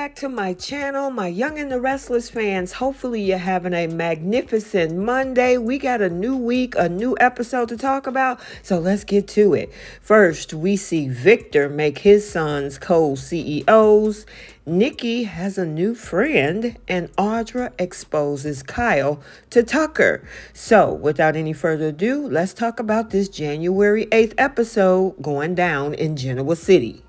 back to my channel, my Young and the Restless fans. Hopefully you're having a magnificent Monday. We got a new week, a new episode to talk about, so let's get to it. First, we see Victor make his sons co-CEOs. Nikki has a new friend, and Audra exposes Kyle to Tucker. So, without any further ado, let's talk about this January 8th episode going down in Genoa City.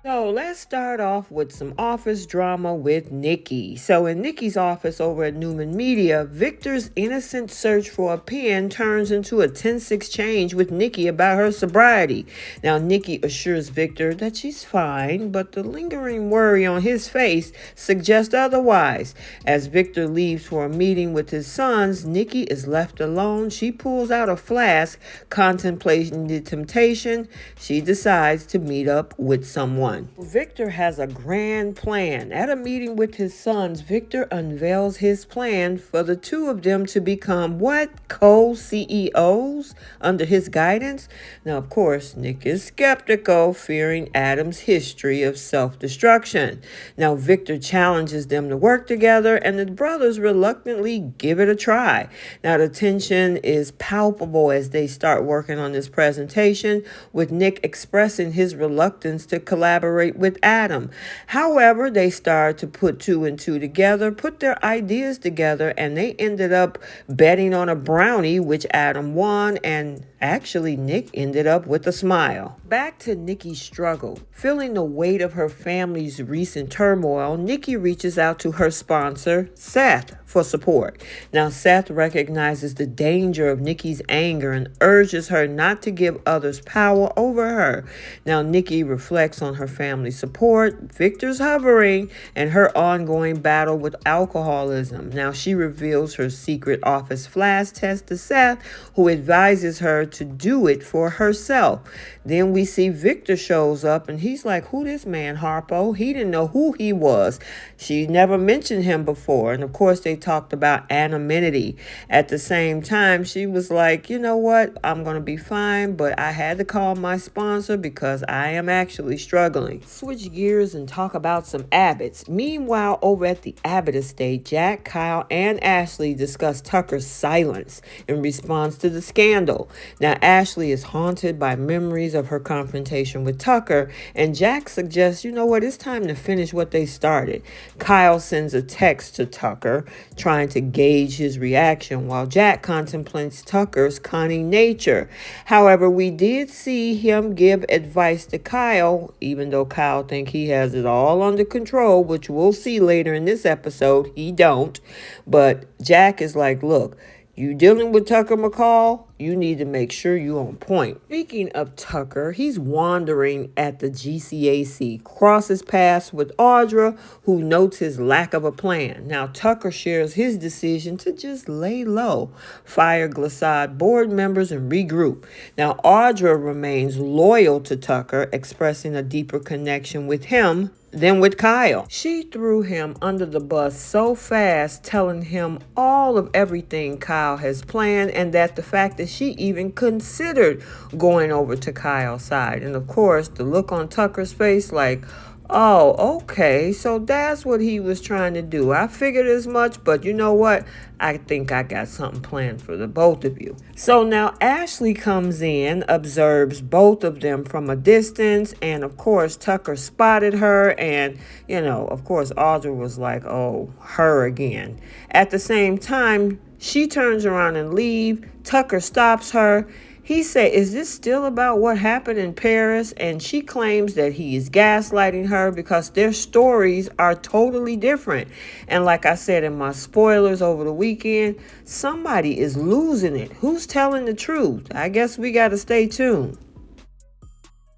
So let's start off with some office drama with Nikki. So in Nikki's office over at Newman Media, Victor's innocent search for a pen turns into a tense exchange with Nikki about her sobriety. Now Nikki assures Victor that she's fine, but the lingering worry on his face suggests otherwise. As Victor leaves for a meeting with his sons, Nikki is left alone. She pulls out a flask, contemplating the temptation. She decides to meet up with someone. Victor has a grand plan. At a meeting with his sons, Victor unveils his plan for the two of them to become what? Co-CEOs under his guidance? Now, of course, Nick is skeptical, fearing Adam's history of self-destruction. Now, Victor challenges them to work together, and the brothers reluctantly give it a try. Now, the tension is palpable as they start working on this presentation, with Nick expressing his reluctance to collaborate with Adam. However, they start to put two and two together, put their ideas together, and they ended up betting on a brownie, which Adam won, and actually Nick ended up with a smile. Back to Nikki's struggle. Feeling the weight of her family's recent turmoil, Nikki reaches out to her sponsor, Seth, for support. Now, Seth recognizes the danger of Nikki's anger and urges her not to give others power over her. Now, Nikki reflects on her family's support, Victor's hovering, and her ongoing battle with alcoholism. Now, she reveals her secret office flask test to Seth, who advises her to do it for herself. Then we see Victor shows up, and he's like, who this man, Harpo? He didn't know who he was. She never mentioned him before. And of course, they talked about anonymity. At the same time, she was like, you know what? I'm going to be fine, but I had to call my sponsor because I am actually struggling. Switch gears and talk about some Abbotts. Meanwhile, over at the Abbott estate, Jack, Kyle, and Ashley discuss Tucker's silence in response to the scandal. Now, Ashley is haunted by memories of her confrontation with Tucker, and Jack suggests, you know what, it's time to finish what they started. Kyle sends a text to Tucker, trying to gauge his reaction, while Jack contemplates Tucker's cunning nature. However, we did see him give advice to Kyle, even though Kyle thinks he has it all under control, which we'll see later in this episode. He don't. But Jack is like, look, you dealing with Tucker McCall? You need to make sure you're on point. Speaking of Tucker, he's wandering at the GCAC, crosses paths with Audra, who notes his lack of a plan. Now, Tucker shares his decision to just lay low, fire Glissade board members, and regroup. Now, Audra remains loyal to Tucker, expressing a deeper connection with him than with Kyle. She threw him under the bus so fast, telling him all of everything Kyle has planned, and that the fact that she even considered going over to Kyle's side. And of course, the look on Tucker's face like, oh, okay, so that's what he was trying to do. I figured as much, but you know what? I think I got something planned for the both of you. So now Ashley comes in, observes both of them from a distance, and of course Tucker spotted her, and of course Audra was like, oh, her again. At the same time, she turns around and leaves. Tucker stops her. He said, is this still about what happened in Paris? And she claims that he is gaslighting her because their stories are totally different. And like I said in my spoilers over the weekend, somebody is losing it. Who's telling the truth? I guess we got to stay tuned.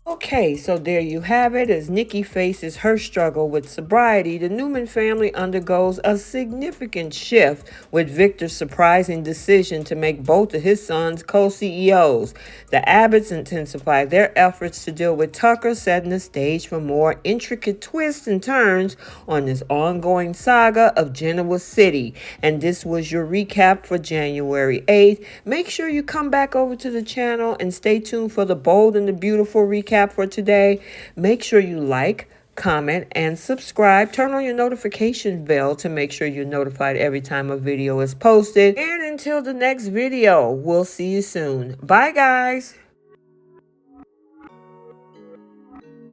Okay, so there you have it. As Nikki faces her struggle with sobriety, the Newman family undergoes a significant shift with Victor's surprising decision to make both of his sons co-CEOs. The Abbotts intensify their efforts to deal with Tucker, setting the stage for more intricate twists and turns on this ongoing saga of Genoa City. And this was your recap for January 8th. Make sure you come back over to the channel and stay tuned for the bold and the beautiful recap for today. Make sure you like, comment, and subscribe. Turn on your notification bell to make sure you're notified every time a video is posted. And until the next video, we'll see you soon. Bye, guys.